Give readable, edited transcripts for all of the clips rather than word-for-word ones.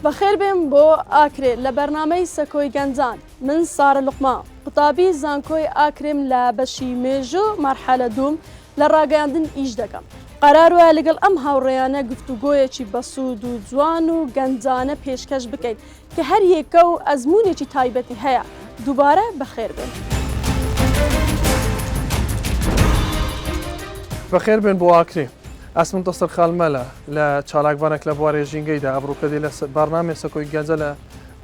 بخير بين بو آكري لبرنامج سكوي جنزان من صار اللقمة قطابي زانكوي آكريم لبشي ميجو مرحلة دوم لراقاندن إيش دقم قراروا لقل أم هاوريانا گفتگویه چی بسود و جوان و گنجانه پیشکش بکن که هر یکو ازمونی چی تایبتی هیا دوباره بخیر بین. بخير بين بو آكري اسم منتصر خالملا لا تشالاك فانك لبواري جينجيدا ابرو كدي برنامج سكوي جنزلا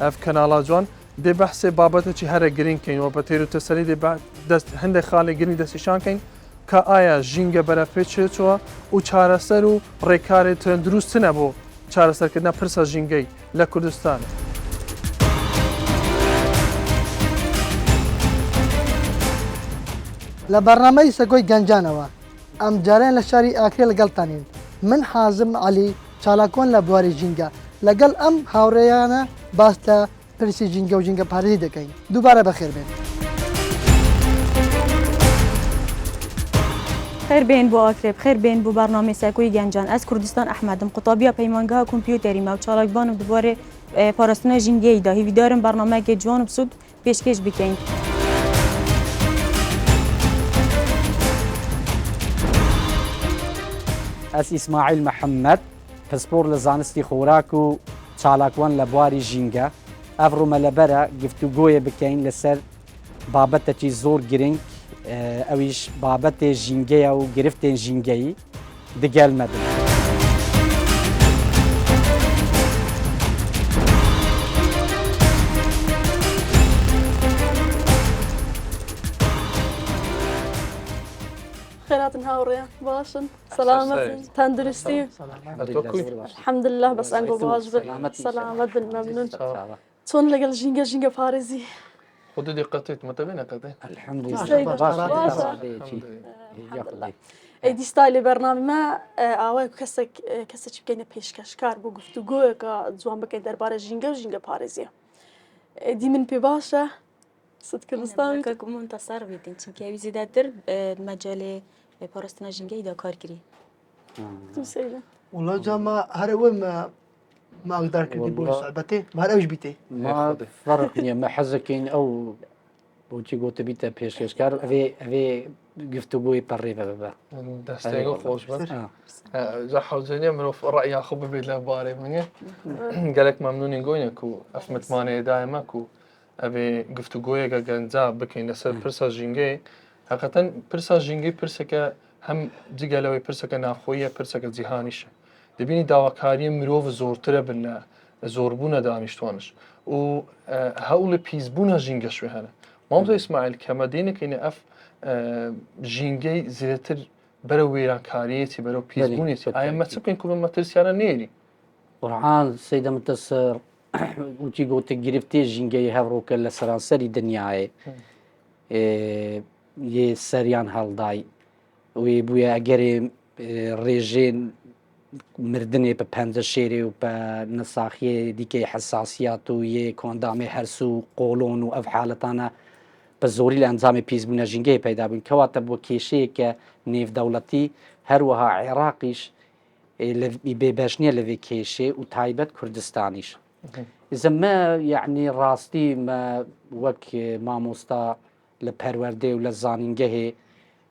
اف كنالا جوان دي بحث بابته چي هر جرين كين و بتيرو تسري دي دست هند خالي جرين دست شان كين كا آيا جينجا برافيتش تو و چارسر و ريكاري تندروست نبو چارسر كدنا پرسا جينجي لكردستان لبرنامج سكوي جنجانوا ام جارين لشاري آكري لقلتانين من حازم علي چالاكون لبواري جينجا لقل ام هاوريانا باستا پرسي جينجا و جينجا پارزي دكين دوباره بخير بين. خير بين بو آكري خير بين بو برنامج سكوي جنجان از كردستان احمدم قطابيا پیمانگاه کمپیوتری ما و چالاکبانم دوباره پاراستنا جينجي دا هیوی دارم برنامج جوان بسود پیشکش بکن. اس اسماعیل محمد پسپور لزانستی خوراک و چالاکوان لبواری جینگا افرو ملبره گفتگوی بکین لسر بابت چی زور گرینگ اویش بابت جینگی و گرفتن جینگی دگل مدن. خيرات هاوريا باشن سلامة تندرستي الحمد لله بس أنقو بواجب سلامة بالممنون تون لقل جينجا باريزي خدو دي قطيت متابعين قطيت الحمد لله ايدي ستايلي برنامج ما آوای کسی چی بکنه پیشکش کار بو گفتگوی که زوان بکنه درباره جینگا پاريزي ايدي من پی باشه صد کردستان که منتصر بیدین چون که ویزی دادر مجال پاراستنا جینگی دا کار کری. تو سیله والله جاما هر وين ما اقدر كدي بوش البته ما هروش بيتي ما فرق نيا ما حزكين او بوچی گوته بیت پیشکشکار اوی گفتگوی پری بابا دستيقو خوش بس زحوزني من رأي أخو ببيت لباري مني قالك ممنونين قوينكو أفمت ماني دائما كو أبي گفتگوی که گنجا بکن لسر پرسا جینگی حقیقتا پرسا جینگی پرسا که هم دیگلوی پرسا که نافخویه پرسا که جهانیشه دبینی داواکاری مروف زورتره بنا زوربونه دانشتوانش و هول پیزبونه جینگش بهنه مامتو اسماعیل کما دینه که اف جینگی زیرتر برو ویرانکاریتی برو پیزبونیتی آیا متسبکن که مترسیانا نیری قرآن سيدة منتصر وچی گوته گرفته جینگی هفرو که لسرانسری دنیای یه سریان هالدای و بویا اگر رژین مردنه به پنج شیری و به نساخی دیگه حساسیات و یه کاندام هرسو قولون و اف حالتانا به زوری لانزام پیزبون جینگی پیدا بین کواتب و کیشه که نیف دولتی هر وها عراقیش بباشنية لذي كيشي وتايبت كردستانيش إذا ما يعني راستي ما وك ما مستا لبروردي ولا زانينجه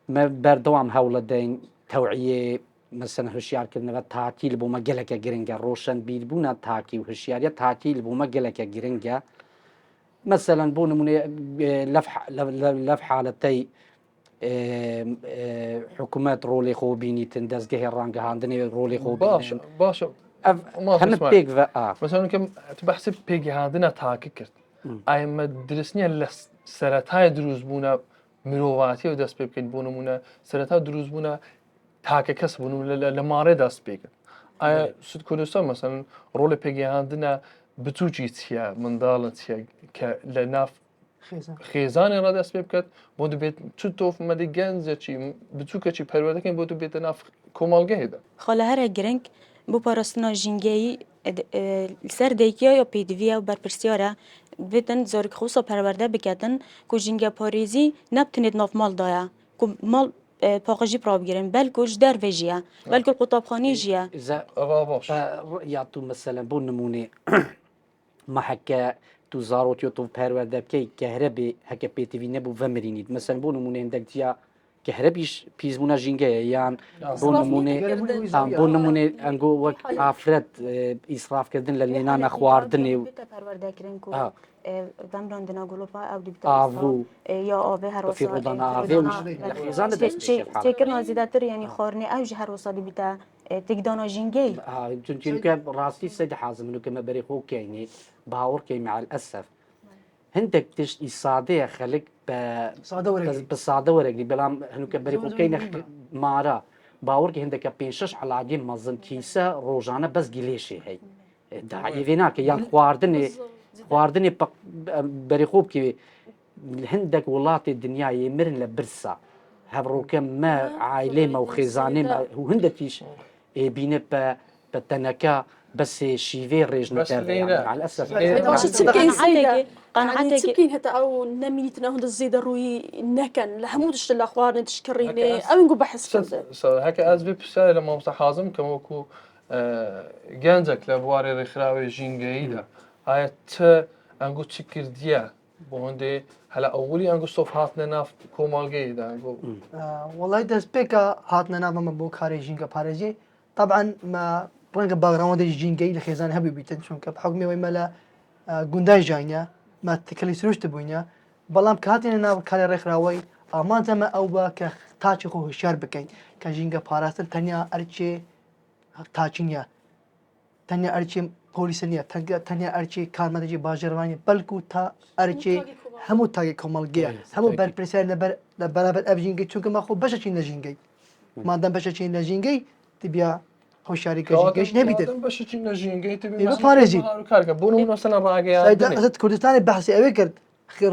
ما بردوام هولدين توعية مثلا هشيار كنا تاكي لبو ما جلك جرينجا روشن بيربونا تاكي وهشيار تاكي لبو ما جلك جرينجا مثلا بون من لف حالتي حكومات رولي خوبيني تندزجه الرانجه عندنا رولي خوبيني باش هم بيج مثلا كم تبحث بيج عندنا تاكي أي ما درسني السرطان دروز بونا مرواتي ودرس بيكن بونا منا سرطان دروز بونا تاكي كسب بونا لمارة درس بيكن أي سود كردستان مثلا رول بيج عندنا بتوجيتيا من دالتيا كلناف خیزانی را دست بکرد بود بیت چطور مدی گنز چی بتوکه چی پرورده کن بود بیت ناف کمالگه هدا خاله هر گرنگ بو پاراستنا جینگی سر دیگه یا پیدویا و برپرسیاره بدن زارک خوصا پرورده بکردن که جینگا پاریزی نبتنید ناف مال دایا که مال پاقجی پراب گیرن بلکوش در وجیه بلکو قطابخانی جیه إذا يعطوا مثلا بون نمونة محكة تو زاروت يوتو پرورده بكي كهربي هكا بي تي في نبو فمرينيد مثلا بو نمونه هندك ديا كهربيش بيزبونا جينجايا يعني بو نمونه بو نمونه انگو وك عفرت إسراف كردن للينا خواردني پرورده کردن کو آه. دمران دنا گلوپا او دیبتا آفو یا آوه هر في وسا رودانا آفي لخيزان دست بشيف حال تكرنا زيادتر يعني خورني او هر وسا دیبتا تقدانا جنگي يمكن راسي سيد حازم انه كما بريخو كيني باور كي مع الاسف هندك تش إصادة خلق بصادة ورقي بلام هنو كبريخو كيني مارا باور كي هندك بينشش على عجين مزن كيسة روجانا بس جليشي هي داعي فيناك يعني خواردني بريخوب كي هندك ولاتي الدنيا يمرن لبرسا هبروك ما عائلة ما وخزانة ما وهندكيش بينا بتنكا بس شيفي ريج نتابع يعني مع الأسف باش تبكين سيدة قناعتك تبكين حتى أو نميتنا هند الزيدة روي نكن لحمودش الأخبار نتشكريني أو نقول بحس كذا هكا أزبي بسالة لما مستحازم كموكو جانزك لبواري رخراوي جينجايدا هاي أنقول تشكر ديا بوندي هلا أولي أنقول صوف هاتنا ناف كومالجيدا أنقول والله دەست پێکە هاتنە ناومە بۆ کارێ ژینگە پارێزی طبعا ما ڕەنگە باگراوەندی ژینگەی لە خێزان هەبوو بیتن چونکە حکومیەوەی مەلا گوندای ژانە ما تکەلی سروشت بووینە بەڵام کاتێنە ناو کارە ڕێکخراوەی ئامانجەمە ئەو بە کە تاچی خۆ هوشیار بکەین کە ژینگە پاراستن تەنیا ئەرچێ تاچی نییە تەنیا ئەرچێ پۆلیسە نییە تەنیا ئەرچێ کارمەندێکی باژێڕوانی بەلکو تا ئەرچێ هەموو تاگی کۆمەڵگەیە هەموو بەرپرسیار لە بەرابەر ئەو ژینگەی چونکە مەخۆ بەشەچین لە ژینگەی مادەم بەشەچین لە ژینگەی تبیا هۆشیاریکە ژینگەیش نەبیتن باش تشينا جينجاي إيه باريزي. كاركا بونو مثلا راقيا ئەزت کوردستانی بەحسی ئەوەی کرد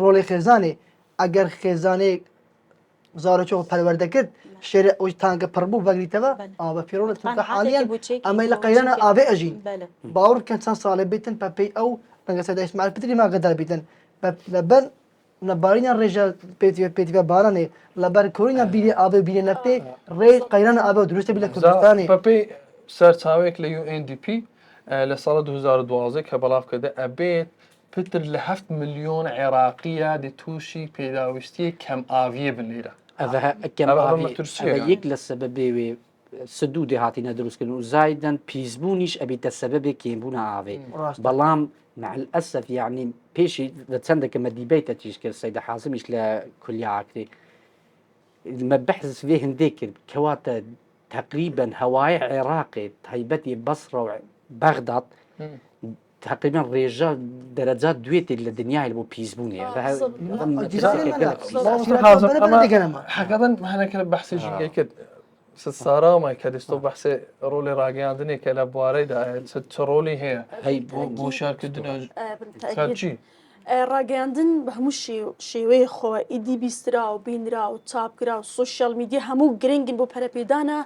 ڕۆڵی خێزانێ ئەگەر خێزانەی زارۆچۆ پەروەردە کرد شێرە ئەوی تانگە پڕبوو بەگریتەوە ئا بە پیرۆڵە چونکە حالیان ئەمەی لە قەیرانە ئاوێ ئەژین باوەڕ کەن چەند ساڵێ بیتن بە پێی ئەو ڕەنگە سەدا ئیسماعیل پتری ماگەدار بیتن لەبەر لەبارینیان ڕێژە پێتیڤە بارانێ لەبەر کۆرینە بیری ئاوێ بیرێ نەفتێ ڕێ قەیرانە ئاوێ دروستە بی لە کوردستانی بابي سەرچاوێک لە UNDP لە ساڵ 2012 کە بەڵاو کردە ئەبێت پتر لە 7 ملیۆن عێراقیە دی تووشی پێداویستی کەم ئاویە بن لێرە هذا كم هذا يكل السبب سدود هاتينا دروس كن وزايدا بيزبونيش أبي السبب كيمبونا عافي بلام مع الأسف يعني بيشي لتسندك ما ديبيتا تشكل السيدة حازمش لكل عاكري ما بحث فيه هنديك كواتا تقريبا هواي عراقي هيبتي بصرة وبغداد تقريبا رجال درجات دويتي للدنيا اللي بيزبوني حقا هنا كان بحث جيجي كد ستسارة ما كدستو بحث رولي راقيان دني كلا بواري دا سترولي هي بو شارك الدنيا ساتشي ڕاگەاندن بە هەموو شێوەیە خۆ ئیدی بیسترا و بینرا و چاپکرا و سوۆشیال میدیە هەموو گرنگن بۆ پەرەپێدانە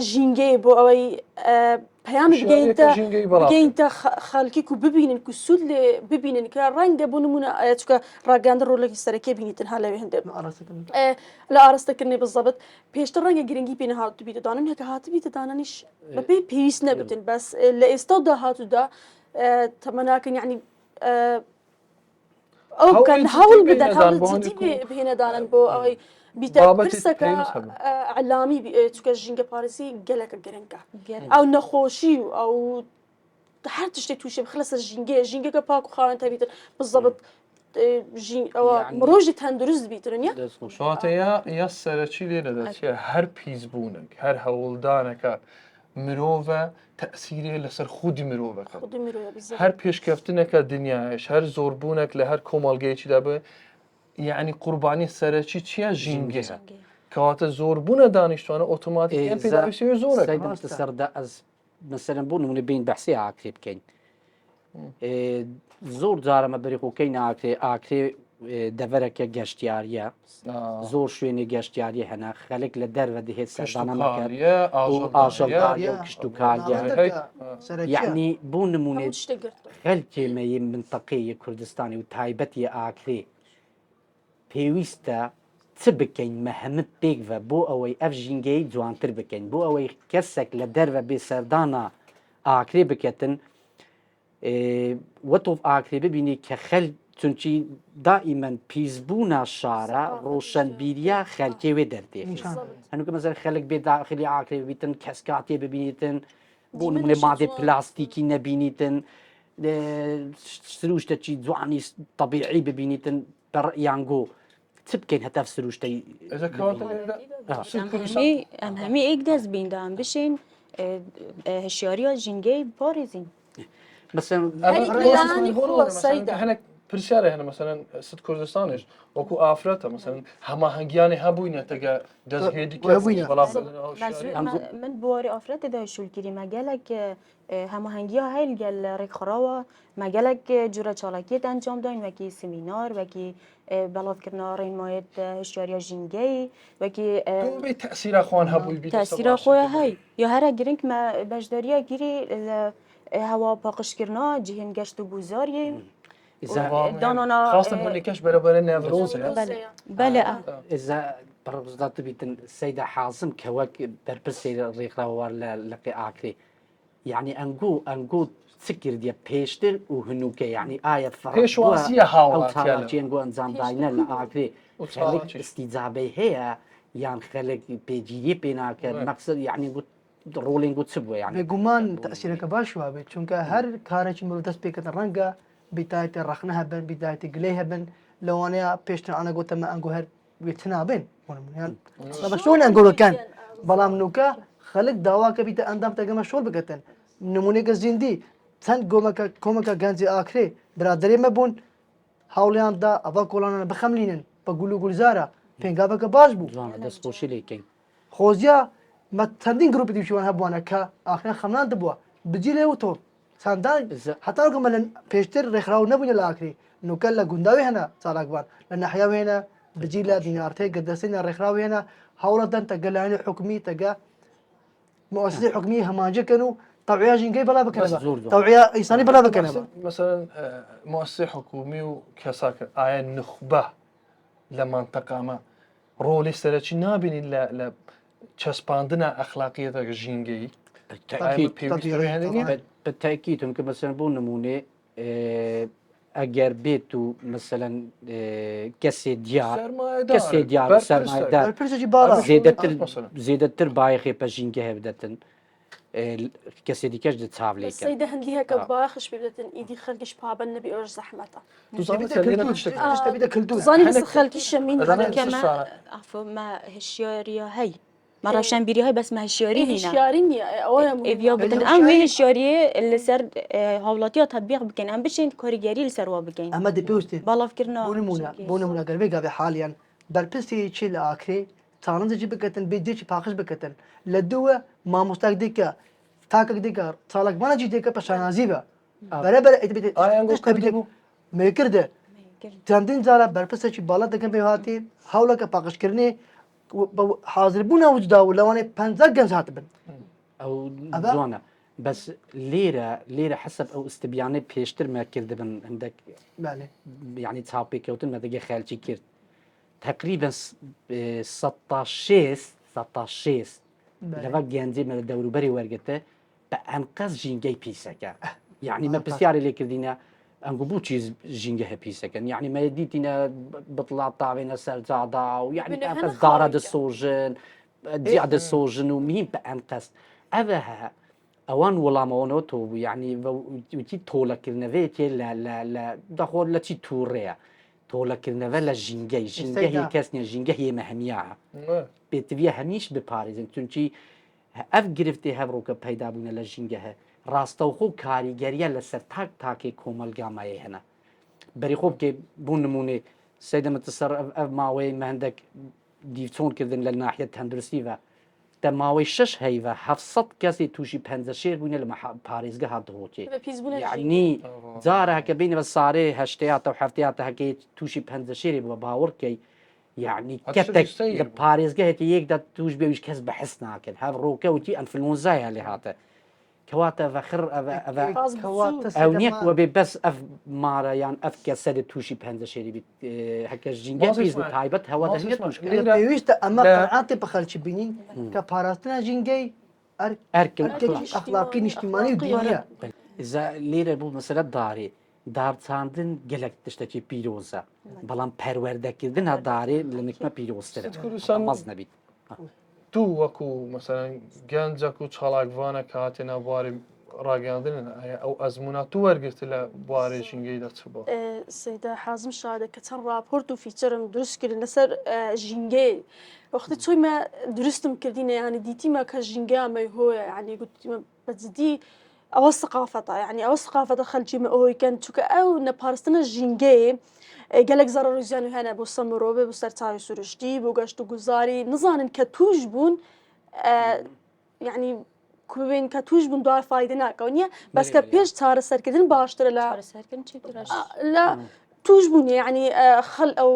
ژینگەی بۆ ئەوەی پەیام بگەینتە خەڵکی و ببینن و سوود لێ ببینن کە ڕەنگە بۆ نمونە چکە ڕاگەاندن ڕۆڵێکی سەرەکیە بینیتن هە لەوێ هەندێک لە ئاراستەکردنی بزەبت پێشتر ڕەنگە گرنگی پێ نەهاتوو دەدانن هەکە هاتبی دەدانانیش بەپێی پێویست نەبتن بەس لە ئێستادا هاتوودا تەمەناکەن یعنی ئەو کەن هەوڵ بدەن هەوڵ بهێنەدانن بۆ ئەوەی بیتە پرسەکە علامی چکە ژینگە پارێزی گەلەکە گرنگە ئەو نەخۆشی و ئەو هەر تشتێک تووشێ بخلە سەر ژینگەکە پاک و خاوێن تەبیتن بزەبت ئەوە مرۆژی تەندروست بیترن یە شواتە یا سەرەکی لێرە دەچێت هەر پیسبوونێک هەر هەوڵدانەکە مرۆڤە تأثیرێ لەسەر خودی مرۆڤەکە هەر پێشکەفتنەکە دنیاش هەر زۆربوونێک لە هەر کۆمەڵگەیەکیدا بێ یعنی قوربانی سەرەکی چییە ژینگەیە کەواتە زۆربوونە دانیشتوانە ئۆتۆماتیکیان پێداویستی زۆرە سەردا ئەس مثلا بۆ نمونە بین بەحسی ئاکرێ بکەین زۆر جارەمە بەریخۆکەی ئاکرێ دەڤەرەکە گەشتیاریە زۆر شوێنی گەشتیاری هەنا خەلک لە دەرەوە دەهێت سەردانەمەکە ئاژەڵداریە و کشتتوکاریە یعنی بۆ نمونێ خەلکێمەیە منتەقەیە کوردستانی و تایبەتی ئاکرێ پێویستە چ بکەین مەهەمت پێکڤە بۆ ئەوەی ئەف ژینگەی جوانتر بکەین بۆ ئەوەی کەسێک لە دەرەوە بێ سەردانە ئاکرێ بکەتن وەتۆ ئاکرێ ببینی کە خەل چونچی دائیمەن پیسبوونا شارە ڕۆشنبیریە خەلکێوێ دەردێ هەنووکە مەزەر خەلک بێ داخلی ئاکرێ ببیتن کەسکاتێ ببینیتن بۆ نمونێ مادێ پلاستیکی نەبینیتن سروشتەکی جوانی طبیعی ببینیتن بەڕیانگۆ چ بکەین هەتاف سروشتەی ئەم هەمی ئێک دەست بیندان بشین هشیاریە ژینگەی پارێزین هەنێک پرسیارە هەنە مەسەرەن ست کوردستانش وەکو ئافرەتە مەسەرەن هەماهەنگیانی هەبووینە تەگە دەستهێدی من بواری ئافرەتێدا شولگیری مەگەلێک هەماهەنگیا هەیل گەل ڕێکخراوە مەگەلێک جورە چاڵکیت ئەنجام داین وەکی سمینار وەکی بەڵاتکردنا ڕێنمایەت هشیاریە ژینگەی وەکی تەسیرە خوان هەبووی تەسیرە خۆی هەی یا هەرە گرنگ بەشداریە گیری هەوا پاقشکردنا جیهن گەشت و گوزاریە خاصة من كاش برابر نافروز بله إذا برزدات بيتن سيدة حازم كواك بربسي ريخراوار لقي آكري يعني أنجو تسكر دي بيشتر وهنوكا يعني آية فرق بيش واسية هاو أو تالاجي أنجو أنزام داينا لآكري خلق استيزابي هي يعني خلق بيجي بيناك مقصد يعني رولينج وتسبوه يعني بێگومان تەسیرەکە باش وابێت چونکە هەر کارێکی مرۆڤ دەست پێکەتە ڕەنگە بیتایەتە ڕەخنە هەبن بیدایەتی گلەی هەبن لەوانەیە پێشتر ئەنە گوتەمە ئەنگۆ هەر وێت نابێن بە شۆن ئەنگۆڵەکان بەڵام نوکە خەلک داواکە بیتە ئەندام تەگەمە شۆر بگەتن نمونێکە زیندی چەند کۆمەکە گەنجی ئاکرێ برادەرێمە بوون هەوڵیاندا ئەڤا کۆڵانە بخەملینن بە گول و گولزارە پێنگابەکە باش بوو دەستخۆشی لێکەین خۆزیە چەندین گروپی دیشیوان هەبووانە کە ئاخران خەمنان دەبووە بجی لێ و تۆ چەندان هەتاکەمە لە پێشتر ڕێکخراو نەبووینە لە ئاکری نوکە لە گونداوی هەنا چالاکبان لە نەحیاوی هێنە بجی لە دینارتەی گەدەستەی ڕێکخراوی هێنە هەوڵەدەن تەگە لایەنی حکومی تەگە مؤسسەی حکومی هەمانجەکەن و توعية جنگی بلا بکنه توعية إنساني بلا بکنه مثلا مؤسسة حكومي وكساك آية نخبة لمنطقة ما رولي سرتشي نابين لا چسباندنا أخلاقية جنگي بالتأكيد ممكن مثلا بون نمونة اگر بيتو مثلا كسي ديار سرمایه دار زیادتر بايخي بجنگه هبدتن کسی دیگه جد تابلی کرد. سیده هندیه که باخش بیدتن ایدی خلقش پابن نبی اورج زحمته. تبيده كلتو. زاني بس خلقي شمين كما عفوا ما هشيارية هاي. مرة شنبيري هاي بس ما هشياري هنا. هشياري أوه. إبيا بدن أم وين هشيارية اللي صار هولاتيا تطبيق بكين أم بشين كوريجاري اللي صار وابكين. أما دي بيوستي. بالله فكرنا. بونمونا قلبي قابي حاليا. بربسي تشيل آخري. تانن تجي بكتن بيجي باخش بكتن. لدوه ما مستاق ديكا. تاكك ديكا. صالك ما نجي ديكا بس نازيبه. برابر إتبيت. أنغو ميكرده. تاندين زارا بربسي تشي بالا دكان بيهاتي. حاولك باخش كرني. حاضر بونا وجدا ولا وانا 50 جنس هاتبن او زوانا بس ليره حسب او استبيانه بيشتر ما كردبن عندك بله يعني تابي كوتن ما دقي خالتي كرت تقريبا 16 لما جانزي من الدور بري ورقته بانقذ جينجي بيسكا يعني ما بسياري اللي كردينا أنقول بو تشيز جينجها بيسكن يعني ما يديتنا بطلع طاعنا سرزادا ويعني أنقذ دارة السوجن زيادة السوجن ومين بأنقذ أذاها أوان ولا مونوتو يعني وتي تولا كرنفيتي لا دخول لا تي توريا تولا كرنفيلا جينجي هي كاسنيا جينجي هي مهمياها بيتفيا هميش بباريزن تونشي أفجرفتي هبروك بيدا بونا لجينجها راستوخو کاریگریه لسر تاکی کوملگامای هنه بری خوب که بون نمونه سیده متصر اف ماوی مهندک دیفتون کردن لناحیه تندرستی و تا ماوی 6 هیوه 700 کسی توشی پنزشیر بونه لما پاریزگه ها دهوچه یعنی زاره هکه بین و ساره هشتیات و هفتیات هکه توشی پنزشیری باور که يعني كتك باريزگه هتي يك دا توش بيوش كس بحس ناكل هاف روكا وتي انفلونزا اللي هاته كواتا فخر كواتا او نيك وبي بس اف مارا يعني اف كسد توشي بهنزا شيري بي هكا جينجا بيز بتايبت هوا ده نيت مشكله بيوست اما قناعتي بخلش بينين كباراستنا جينجي اركن اخلاقي اجتماعي ودينيه لێرە بوو مەسەلە دارێ دارچاندن gelek tiştekî pîroz e بەڵام پەروەردەکردن هەدارێ لە نکمە پیرۆسترە بەز نەبیت تو وەکو مەسەرەن گەنجەک و چالاکوانە کاتێنە بواری ڕاگەاندن ئەو ئەزمونە تو وەرگرتە لە بوارێ ژینگەی دەچبوو سیدا حازم شادە کە چەند راپۆرت و فیچرم دروست کردن لەسەر ژینگەی وەختی چۆیمە دروستم کردینە ینی دیتیمە کە ژینگەمەی هۆیە ینی گوتیمە بەجددی ئەوە سقافەتە ینی ئەوە سقافەتە خەلکیمە ئەوەیکەن چونکە ئەو نەپارستنە ژینگەی gelek zarar ژیان هەنە بۆ سەمرۆبێ بۆ سەرچاوی سروشتی بۆ گەشت و گوزاری نزانن کە توش بوون یعنی کوبێن کە توش بوون دوای فایدە ناکەونیە بەسکە پێش چارەسەرکردن باشترە لە توش بوون یعنی خەل ئەو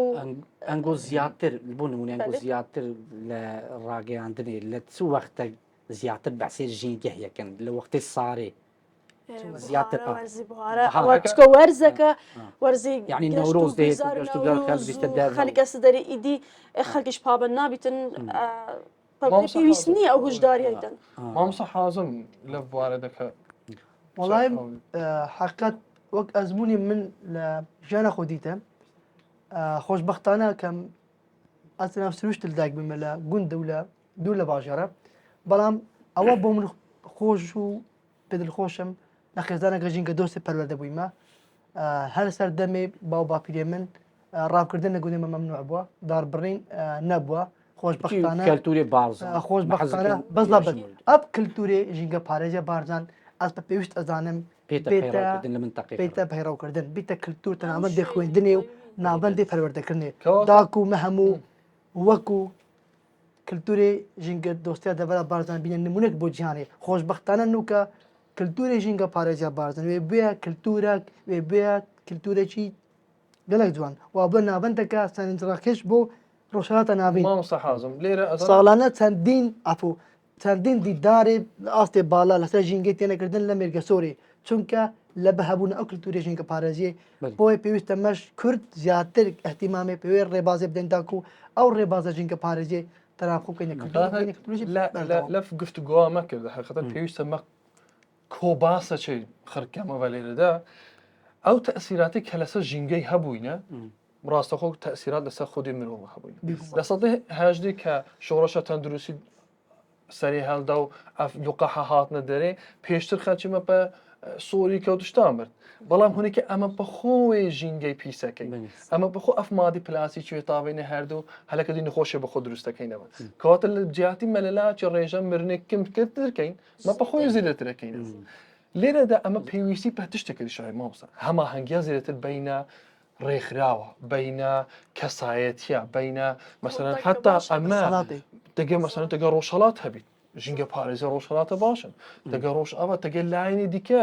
ئەنگۆ زیاتر بوون ئەنگۆ زیاتر لە ڕاگەیاندنێ لە چ وەختە زیاتر بەسێ ژینگە یەکەن لە وەختی سارێ زیاتر چکە وەرزەکە وەرزی یعنی نەورۆز دێت خەلیکەس دەری ئیدی خەڵکیش پابند نابیتن پێویست نییە ئەو هشداریدەن مامسە حازم لە بوارە دەکە وڵای حقیقت وەک ئەزمموی من لە ژیانە خۆ دیتە خۆشببختانە کەم ئەسنا سروشت دایک بمە لە گوندە و لە دوو لە باژارە بەڵام ئەوە بۆ من خۆش و پێدڵخۆشم لە خێزانەکە ژینگە دۆستی پەروەردە بوویمە هەر سەر دەمێ باو باپیرێ من ڕاوکردن لە گوندێمە مەمنوع بووە داربڕین نەبووە خۆشببختانە کەلتوری باز خۆشببختانە بەس ئەب کللتورێ ژینگە پارێزە بارزان ئەس بە پێویست ئەزانم پێیتە پەیڕاوکردن بیتە کللتور تەنابەت دێ خوێندنێ و ناوەندێ پەروەردەکردنێ داکو مە هەموو وەکو کللتورێ ژینگە دۆستیا دەبەرە بارزان بینە نمونێک بۆ جیهانێ خۆشببختانە نوکە کللتورێ ژینگە پارێزیا بارزن وێ بێ کللتورێک وێ بێ کللتورێکی گەلک جوان وا بە ناوەندەکە سەرنجڕاکەش بۆ ڕۆژهاتە ناوین مامسە حازم لێرە ساڵانە چەندین ئەفو چەندین دیدارێ ئاستێ بالا لەسەر ژینگەی تێنەکردن لە مێرگە سۆری چونکە لە بەهەبوون ئەو کللتوری ژینگە پارێزیە بۆی پێویستە مەش کورد زیاتر احتیمامێ پێوێ ڕێبازێ بدەنتاکو ئەو ڕێبازە ژینگە پارێزیێ تەرافخۆکەین لەف گفتوگۆ مەکرد حقیقەتەن پێویستە مە کۆباسە چی خڕکەمەوە لێرەدا ئەو تەسیراتی کە لەسەر ژینگەی هەبووینە ڕاستەخۆ تەسیرات لەسەر خودی مرۆڤ هەبووین لە سەدەی هەژدی کە شۆڕەشە تەندروستی سەری هەڵدا و ئەف دوقەحە هاتنە دەرێ پێشتر خەلچمە بە سۆری کەوتشتا مرد بەڵام هونێکی ئەمە بەخۆی ژینگەی پیسەکەی ئەمە بەخۆ ئەف مادی پلاسی کوێتاوێنە هەردوو هەلەکە دی نەخۆشی بەخۆ دروستەکەینەوە کەواتە لە جیاتی مەلەلاکی ڕێژە مرنێک کم کردکەین مە بەخۆی زیرەترەکەین لێرەدا ئەمە پێویستی بە تشتێکی شای مامسە هەما هەنگیا زیرەتر بینە ڕێکخراوە بینە کەسایەتیە بینە مەسەرەن حتا ئەمە دەگە مەسەرەن دەگە ڕۆژهەڵات هەبیت ژینگە پارێزە ڕۆژهەڵاتە باشن دەگە ڕۆژ ئەوە دەگە لاینی دیکە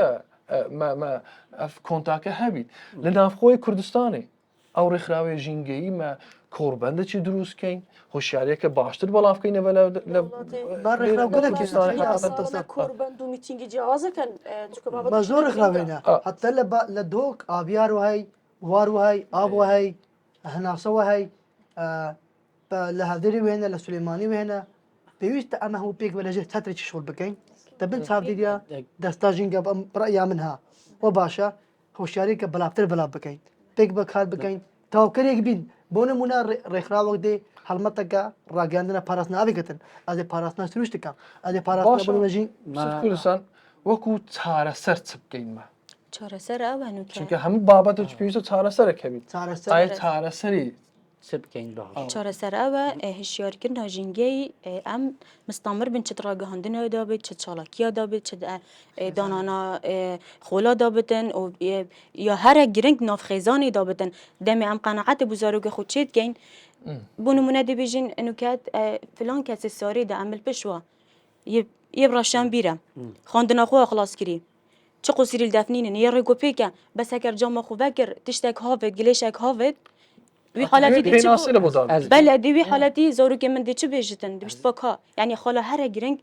ئەف کۆنتاکە هەبیت لە ناوخۆی کوردستانی ئەو ڕێکخراوی ژینگەیی مە کۆربەندێکی دروستکەین هۆشیارەکە باشتر بەڵافکەینەوە کۆربەند و میتینگی جیاوازەکەن زۆر ڕێکخراوێنە حتە لە دۆک ئابیار وهەی وار وهەی ئاب وهەی هەناسە وهەی لە هەدەری وێنە لە سولێمانی وێنە پێویستە ئەمە هەموو پێک بەلەژێت چەترێکی شۆڵ بکەین دەبن چاودێریە دەستا ژینگە بەم ڕەیا منها وە باشە هۆشیارێکە بەلافتر بەلا بکەین پێک بەکار بکەین تاوکەرێک بین بۆ نمونە ڕێکخراوەک دێ هەڵمەتەکە ڕاگەاندنە پاراستنە ئاوێکەتن ئەدێ پاراستنە سروشتەکە ئەدێ پاراستنەژین کوردستان وەکو چارەسەر چ بکەینمە چارەسەر ئەوانوکە چونکە هەموو بابەتە پێویستە چارەسەرەکەبیت چارەسەری چارەسەر ئەوە هشیارکردنا ژینگەی ئەم مستەمر بن چ ڕاگەهاندنەوە دابێت چ چاڵکییا دابێت چ دانانا خۆلا دابتن و یا هەرە گرنگ نافخێزانی دابتن دەمێ ئەم قەنەعەتە بوزارۆگە خۆ چێتگەین بۆ نمونە دەبێژین ئەنوکات فلان کەسێ ساری دە ئەمل پشوە یە ڕاشان بیرە خواندنا خۆ خلاص کری چ قوسیری دەفنینن یە ڕێگۆ پێکە بەس هەگەر جامە خوڤەکر تشتێک هاوێت گلێشێک هاوێت وی حالتی بله دوی حالتی زوروکی من دی چه بیشتن دبشت باکا یعنی خاله هر گرنگ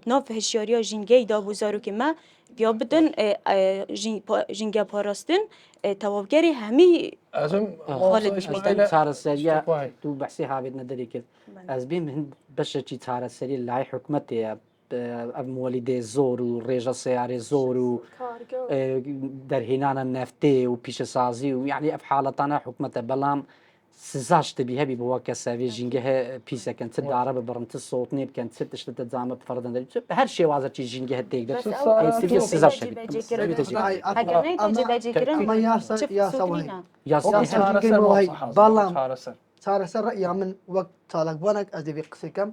ناف هشیاریا جنگی دا بو زوروکی ما بیا بدن جنگا پاراستن توابگری همی حالت چهار سریا تو بحثی حابید نداری که از بین بشه چی چهار سری لای حکمت مۆلیدێ زۆر و ڕێژە سیارێ زۆر و دەرهێنانە نەفتێ و پیشەسازی و یعنی ئەف حاڵەتانە حکومەتە بەڵام سزاش تبی هەبی بۆ کە سەوێ ژینگە پیسەکەن چ دارە ببڕن چ سۆتنێ بکەن چ تشتە جامە فەردەن هەر شێوازەکی ژینگە هەتێک سزاش ئەمە یاسا بەڵام چارەسەر ڕەیا من وەک چالاکبوانێک ئەس دەبێت قسەکەم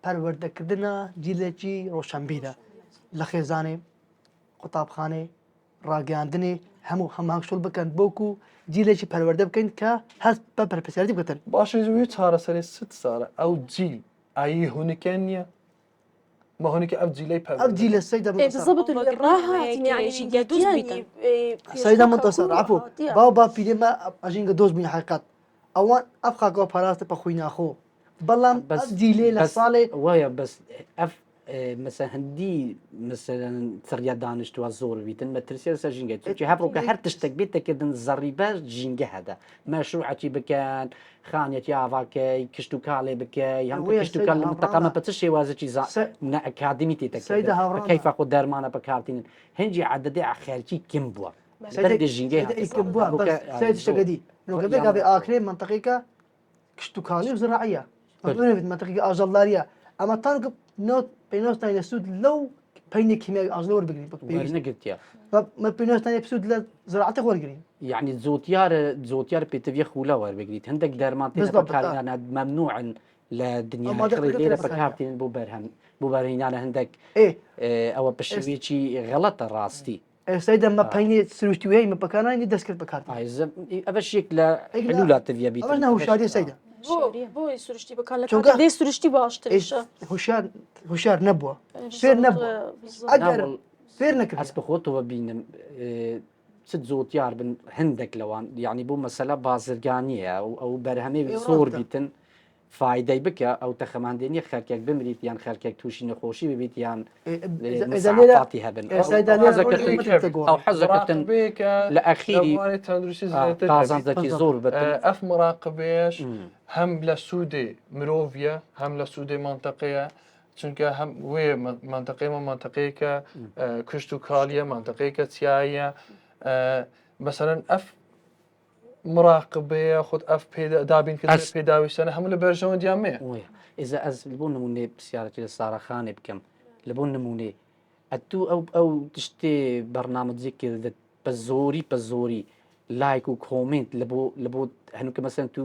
پەروەردەکردنە جیلێکی ڕۆشنبیرە لە خێزانێ قوتابخانێ ڕاگەاندنێ هەموو هەماکشۆل بکەن بۆکو جیلێکی پەروەردە بکەین کە هەست بە پەرپەسیارەتی بکەن باشێژوی چارەسەری ست ساڵە ئەو جیل ئایی هونەکە نییە ما هونێکی ئەف جیلەی ئەف جیلە سەیدا بالضبط اللي راها يعني سەیدا منتەسەر عفو باو با پیرێمە ئەژینگە دۆست بووین حقیقەت ئەوان ئەف خاکەوە پاراستە بە خۆی ناخۆ بەڵام بەس جیلێ لە ساڵێ وایە بەس ئەف مثلا هەندی مثلا سڕیا دانیشتووە زۆر بیتن مەترسیە سەر ژینگە چونکی هەبڕۆکە هەر تشتێک بێتەکردن زەڕیبە ژینگە هەدا مەشروعەتی بکەن خانێتی ئاواکەی کشت و کاڵێ بکەی هەم کشت و کاڵ لە منتەقەمە بە چ شێوازێکی ئەکادمی تێتەکە کەیفە خۆ دەرمانە بەکارتێنن هەنجی عەدەدەی ئاخێرکی کم بووە دەردێ ژینگەی شتەکەدی نۆگەبێ ئاکرێ منتەقیکە کشت و کاڵی و زراعیە منتەقی ئاژەڵداریە ئەمە تانکە نۆت پێناستانی سوود لەو پەینێ کیمیاوی ئاژەڵ وەربگرین نەگرتیا پێناستانی سوود لە زراعەتە وەرگرین یعنی زۆتیار پێتەویە خوولە وەربگریت هەندێک دەرمان مەمنوعن لە دنیا لێرە بەکارتێن بۆ بەرهەم بۆ بەرهێنانە هەندێک ئەوە بەشێوێکی غەڵەتە ڕاستی ئێستای دەمە پەینێ سروشتیوەی مەپەکانانی دەستکرد بەکار ئەوەش یەک لە حلولاتەویە بیت هوشیاری سەیدا بۆی سروشتی بکار لە دێ سروشتی باشترشە هوشیار نەبووە فێر نەبووە ئەگەر فێر نەکرد هەست بخۆتەوە بینم چ زۆتیار بن هەندێک لەوان یعنی بۆ مەسەلە بازرگانیە ئەو بەرهەمێ زۆر بیتن فایدەی بکە ئەو تەخەماندێنی خەرکێک بمریت یان خەرکێک تووشی نەخۆشی ببیت یان مساعفاتی هەبن ئەو حەزەکەتن لە ئەخیری تازانزەکی زۆر بێت ئەف مراقبێش هەم لە سوودێ مرۆڤە هەم لە سوودێ منتەقەیە چونکە هەم وێ منتەقەیمە منتەقەیەکە کشت و کاڵیە منتەقەیەکە چیایە مەسەرەن ئەف مراقبەیە خۆت ئەف دابین کە پێداویستانە هەموو لە بەرژەوە دیامەیە ئێزە ئەس بۆ نمونێ پرسیارەتی لە ساراخانێ بکەم لە بۆ نمونێ ئەتوو ئەو تشتێ بەرنامەجێک کردت بە زۆری لایک و کۆمنت لە بۆ هەنووکە مەسەن تو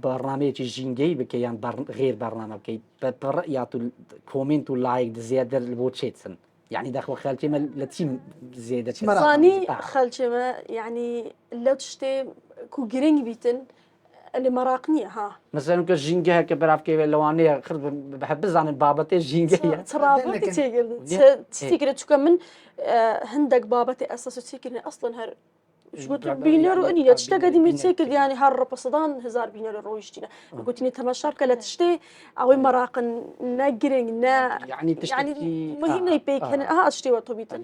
بەرنامەیەکی ژینگەی بکە یان غێر بەرنامە بکەیت بە ڕەیات و کۆمنت و لایک زیادە لە بۆ چێتن يعني داخل خالتي لتيم زيادة ثاني خالتي يعني لو تشتي كو جرينج بيتن اللي مراقني ها مثلا كجينجا كبراف كيف لوانية خرب بحب زان بابتي جينجا ترابط تيجر تشوك من هندك بابتي أساس تيجر أصلا هر شو بينيرو إني تشتاق دي متسكر يعني هر بصدان هزار بينيرو رويشتينا قلت إني تمشارك لا تشتي أو مراقن نجرين نا يعني تشتكي مهم يبيك هنا أشتي وطبيعة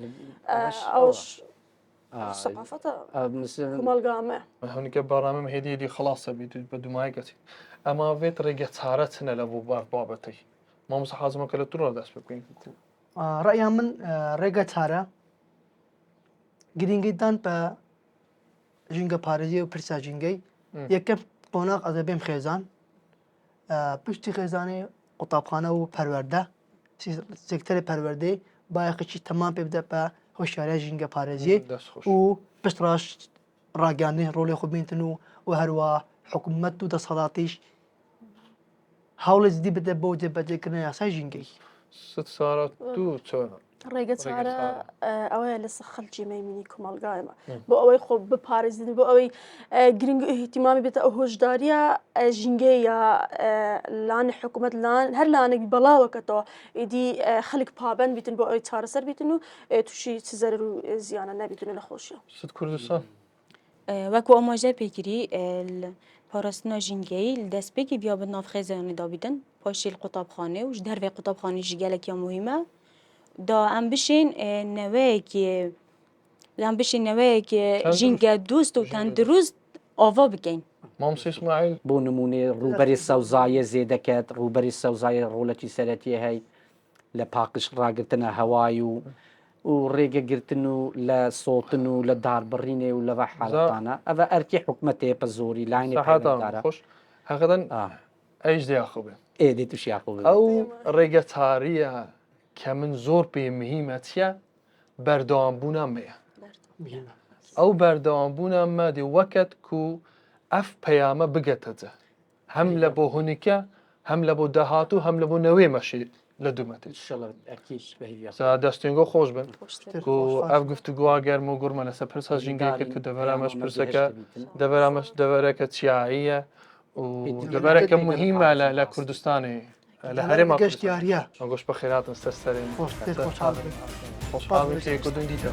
أوش ثقافته كمال جامع هونيك برامج هدي دي خلاص بدو ما يقتي أما فيت رجعت صارتنا لأبو بابتي ما مصح حازم كلا ترى داس بكين رأيي من رجعت هارا جرينجيتان ب جینگە پارێزی و پرسا جینگەی یەکەم قۆناغ ئەدە بێم خێزان پشتی خێزانێ قوتابخانە و پەروەردە سێکتەری پەروەردەی بایەقێکی تەمام پێ بدە بە هۆشیاریە ژینگە پارێزی و پشت ڕاش ڕاگەاندنی ڕۆڵی خۆ بینتن و هەروە حکوومەت و دەسەڵاتیش هەوڵی زیدی بدە بۆ جێبەجێکردنە یاسای ژینگەی ست ساڵات دوو چۆن ڕێگە چارە ئەوەیە لەسەر خەڵکی مەیمنی کومەلگایمە بۆ ئەوەی خۆ بپارێزین بۆ ئەوەی گرنگ احتیمامی بێتە ئەو هۆشداریە ژینگەی یا لانی حکوومەت هەر لانێک بەڵاوەکەتەوە ئیدی خەڵک پابەند بیتن بۆ ئەوەی چارەسەر بیتن و تووشی چ زەرر و زیانە نەبیتن لە خۆشیە ست کوردستان وەکو ئاماژە پێگیری پاراستنا ژینگەی دەستپێکی بیا بە ناو خێزانێ دابیدن پاشیل قوتابخانێ و دەروێ قوتابخانێژی gelekî مهمە دا ئەم بشین نەوەیەکی ژینگە دوست و تەندروست ئاوا بکەین مامۆستا ئیسماعیل بۆ نمونێ ڕووبەری سەوزایە زێ دەکات ڕووبەری سەوزایە ڕۆڵەکی سەرەتیە هەی لە پاقش ڕاگرتنە هەوای و ڕێگەگرتن و لە سۆتن و لە داربڕینێ و لەڤ حاڵاتانە ئەڤە ئەرکی حکومەتێ پە زۆری لاینی ساحاتان خۆش هەقدەن ئەیش دیاخبێ ئێدی تووشیاخۆ ئەو ڕێگەتاریە کە من زۆر پێ مهمە چیە بەردەوامبوونە مەیە ئەو بەردەوامبوونە دی وەکت و ئەف پەیامە بگەتەجە هەم لە بۆ هونیکە هەم لە بۆ داهاتوو هەم لە بۆ نەوێ مەشی لە دوومەتی دەستنگۆ خۆش بن و ئەف گفتوگووا گەرم و گوڕمە لەسەر پرسە ژینگای کرد کە دەبەرامەش پرسەکە دەبەرامەش دەبەرەکە چیاییە و دەبەرەکە مهمە لە کوردستانی لە هەرێما گەشتیاریە گۆش بە خێراتن سەرسەرین خۆشحاڵی تێکردن دیتە